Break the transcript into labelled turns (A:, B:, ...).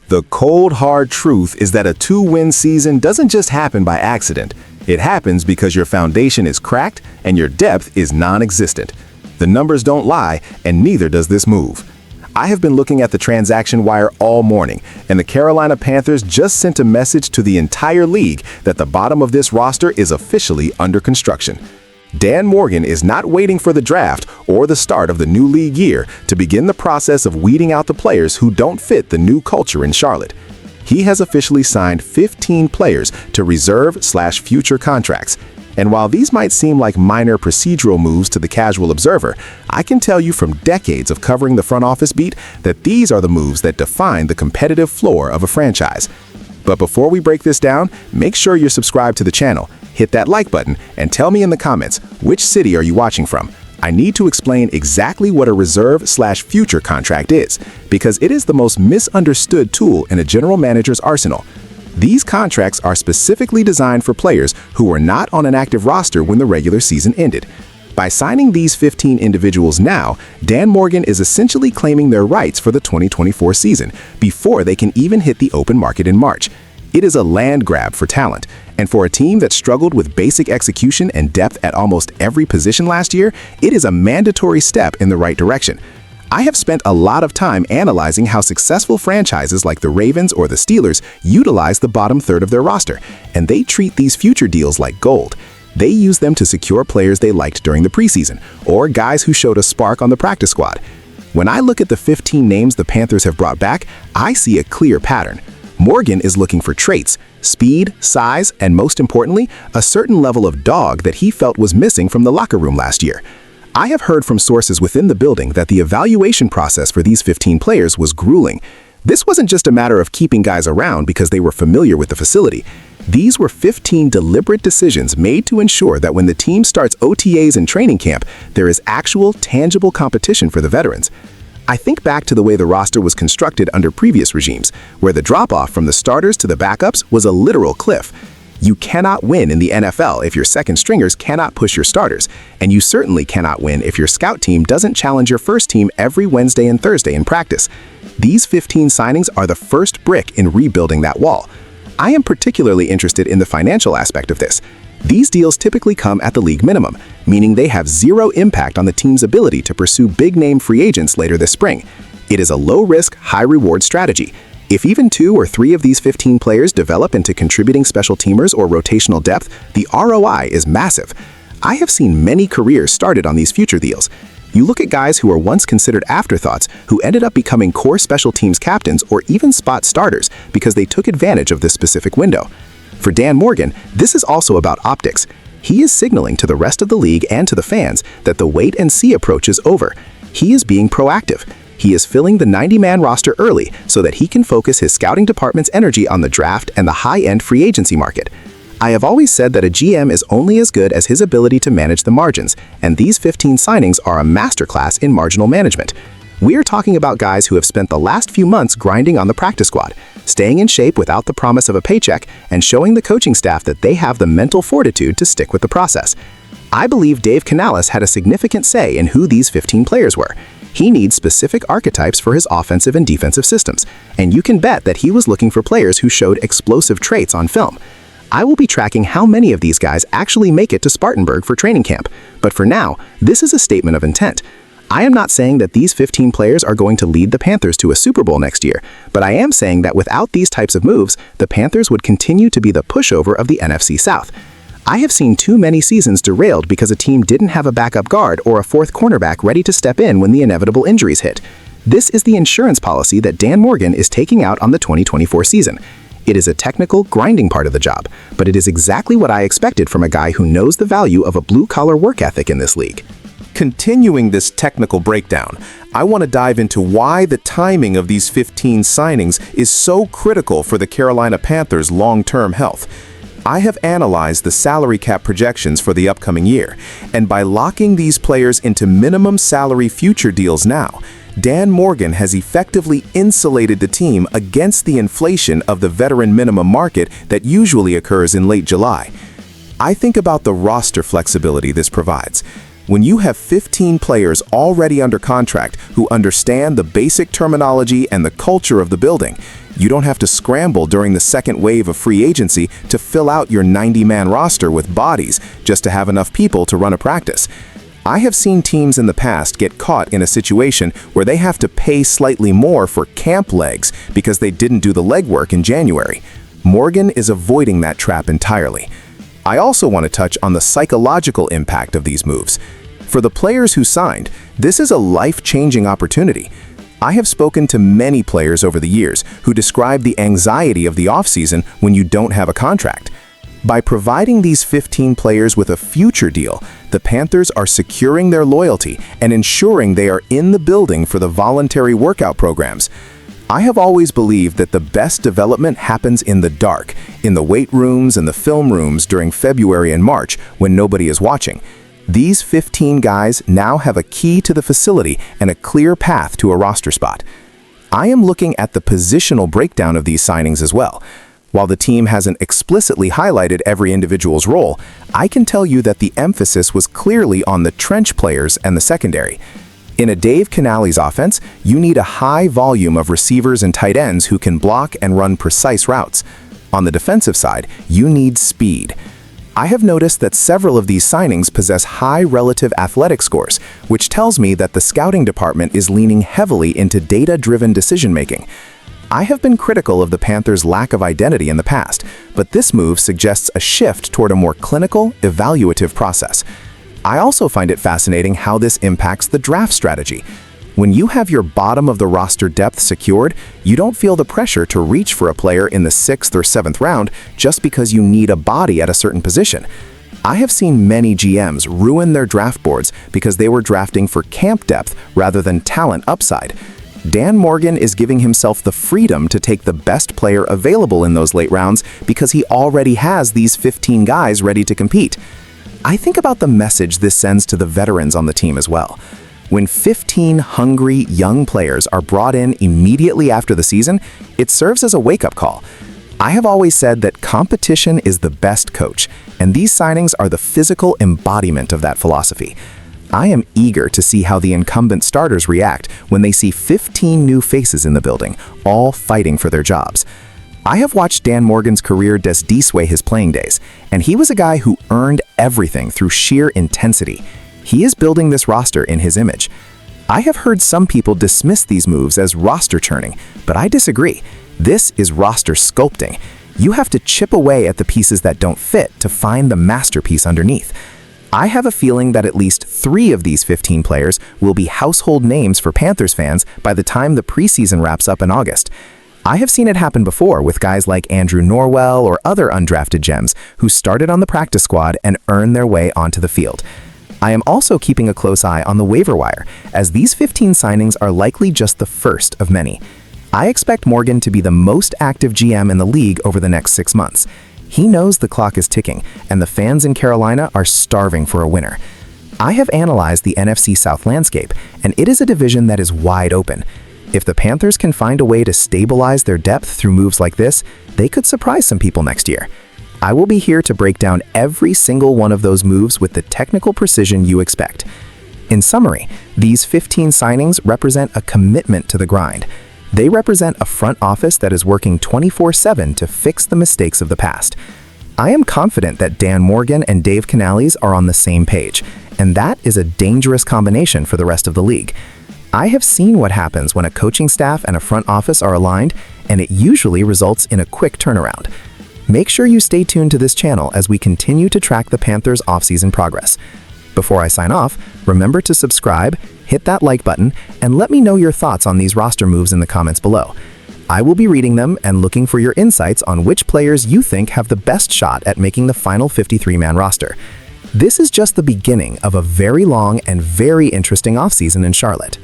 A: The cold, hard truth is that a 2-win season doesn't just happen by accident. It happens because your foundation is cracked and your depth is non-existent. The numbers don't lie, and neither does this move. I have been looking at the transaction wire all morning, and the Carolina Panthers just sent a message to the entire league that the bottom of this roster is officially under construction. Dan Morgan is not waiting for the draft or the start of the new league year to begin the process of weeding out the players who don't fit the new culture in Charlotte. He has officially signed 15 players to reserve/future contracts. And while these might seem like minor procedural moves to the casual observer, I can tell you from decades of covering the front office beat that these are the moves that define the competitive floor of a franchise. But before we break this down, make sure you're subscribed to the channel, hit that like button, and tell me in the comments, which city are you watching from? I need to explain exactly what a reserve/future contract is, because it is the most misunderstood tool in a general manager's arsenal. These contracts are specifically designed for players who were not on an active roster when the regular season ended. By signing these 15 individuals now, Dan Morgan is essentially claiming their rights for the 2024 season before they can even hit the open market in March. It is a land grab for talent, and for a team that struggled with basic execution and depth at almost every position last year, it is a mandatory step in the right direction. I have spent a lot of time analyzing how successful franchises like the Ravens or the Steelers utilize the bottom third of their roster, and they treat these future deals like gold. They use them to secure players they liked during the preseason, or guys who showed a spark on the practice squad. When I look at the 15 names the Panthers have brought back, I see a clear pattern. Morgan is looking for traits, speed, size, and most importantly, a certain level of dog that he felt was missing from the locker room last year. I have heard from sources within the building that the evaluation process for these 15 players was grueling. This wasn't just a matter of keeping guys around because they were familiar with the facility. These were 15 deliberate decisions made to ensure that when the team starts OTAs and training camp, there is actual, tangible competition for the veterans. I think back to the way the roster was constructed under previous regimes, where the drop-off from the starters to the backups was a literal cliff. You cannot win in the NFL if your second stringers cannot push your starters, and you certainly cannot win if your scout team doesn't challenge your first team every Wednesday and Thursday in practice. These 15 signings are the first brick in rebuilding that wall. I am particularly interested in the financial aspect of this. These deals typically come at the league minimum, meaning they have zero impact on the team's ability to pursue big-name free agents later this spring. It is a low-risk, high-reward strategy. If even 2 or 3 of these 15 players develop into contributing special teamers or rotational depth, the ROI is massive. I have seen many careers started on these future deals. You look at guys who were once considered afterthoughts who ended up becoming core special teams captains or even spot starters because they took advantage of this specific window. For Dan Morgan, this is also about optics. He is signaling to the rest of the league and to the fans that the wait-and-see approach is over. He is being proactive. He is filling the 90-man roster early so that he can focus his scouting department's energy on the draft and the high-end free agency market. I have always said that a GM is only as good as his ability to manage the margins, and these 15 signings are a masterclass in marginal management. We are talking about guys who have spent the last few months grinding on the practice squad, staying in shape without the promise of a paycheck, and showing the coaching staff that they have the mental fortitude to stick with the process. I believe Dave Canales had a significant say in who these 15 players were. He needs specific archetypes for his offensive and defensive systems, and you can bet that he was looking for players who showed explosive traits on film. I will be tracking how many of these guys actually make it to Spartanburg for training camp, but for now, this is a statement of intent. I am not saying that these 15 players are going to lead the Panthers to a Super Bowl next year, but I am saying that without these types of moves, the Panthers would continue to be the pushover of the NFC South. I have seen too many seasons derailed because a team didn't have a backup guard or a fourth cornerback ready to step in when the inevitable injuries hit. This is the insurance policy that Dan Morgan is taking out on the 2024 season. It is a technical, grinding part of the job, but it is exactly what I expected from a guy who knows the value of a blue-collar work ethic in this league.
B: Continuing this technical breakdown, I want to dive into why the timing of these 15 signings is so critical for the Carolina Panthers' long-term health. I have analyzed the salary cap projections for the upcoming year, and by locking these players into minimum salary future deals now, Dan Morgan has effectively insulated the team against the inflation of the veteran minimum market that usually occurs in late July. I think about the roster flexibility this provides. When you have 15 players already under contract who understand the basic terminology and the culture of the building, you don't have to scramble during the second wave of free agency to fill out your 90-man roster with bodies just to have enough people to run a practice. I have seen teams in the past get caught in a situation where they have to pay slightly more for camp legs because they didn't do the legwork in January. Morgan is avoiding that trap entirely. I also want to touch on the psychological impact of these moves. For the players who signed, this is a life-changing opportunity. I have spoken to many players over the years who describe the anxiety of the offseason when you don't have a contract. By providing these 15 players with a future deal, the Panthers are securing their loyalty and ensuring they are in the building for the voluntary workout programs. I have always believed that the best development happens in the dark, in the weight rooms and the film rooms during February and March when nobody is watching. These 15 guys now have a key to the facility and a clear path to a roster spot. I am looking at the positional breakdown of these signings as well. While the team hasn't explicitly highlighted every individual's role, I can tell you that the emphasis was clearly on the trench players and the secondary. In a Dave Canale's offense, you need a high volume of receivers and tight ends who can block and run precise routes. On the defensive side, you need speed. I have noticed that several of these signings possess high relative athletic scores, which tells me that the scouting department is leaning heavily into data-driven decision-making. I have been critical of the Panthers' lack of identity in the past, but this move suggests a shift toward a more clinical, evaluative process. I also find it fascinating how this impacts the draft strategy. When you have your bottom of the roster depth secured, you don't feel the pressure to reach for a player in the 6th or 7th round just because you need a body at a certain position. I have seen many GMs ruin their draft boards because they were drafting for camp depth rather than talent upside. Dan Morgan is giving himself the freedom to take the best player available in those late rounds because he already has these 15 guys ready to compete. I think about the message this sends to the veterans on the team as well. When 15 hungry young players are brought in immediately after the season, it serves as a wake-up call. I have always said that competition is the best coach, and these signings are the physical embodiment of that philosophy. I am eager to see how the incumbent starters react when they see 15 new faces in the building, all fighting for their jobs. I have watched Dan Morgan's career sway his playing days, and he was a guy who earned everything through sheer intensity. He is building this roster in his image. I have heard some people dismiss these moves as roster churning, but I disagree. This is roster sculpting. You have to chip away at the pieces that don't fit to find the masterpiece underneath. I have a feeling that at least 3 of these 15 players will be household names for Panthers fans by the time the preseason wraps up in August. I have seen it happen before with guys like Andrew Norwell or other undrafted gems who started on the practice squad and earned their way onto the field. I am also keeping a close eye on the waiver wire, as these 15 signings are likely just the first of many. I expect Morgan to be the most active GM in the league over the next 6 months. He knows the clock is ticking, and the fans in Carolina are starving for a winner. I have analyzed the NFC South landscape, and it is a division that is wide open. If the Panthers can find a way to stabilize their depth through moves like this, they could surprise some people next year. I will be here to break down every single one of those moves with the technical precision you expect. In summary, these 15 signings represent a commitment to the grind. They represent a front office that is working 24/7 to fix the mistakes of the past. I am confident that Dan Morgan and Dave Canales are on the same page, and that is a dangerous combination for the rest of the league. I have seen what happens when a coaching staff and a front office are aligned, and it usually results in a quick turnaround. Make sure you stay tuned to this channel as we continue to track the Panthers' offseason progress. Before I sign off, remember to subscribe, hit that like button, and let me know your thoughts on these roster moves in the comments below. I will be reading them and looking for your insights on which players you think have the best shot at making the final 53-man roster. This is just the beginning of a very long and very interesting offseason in Charlotte.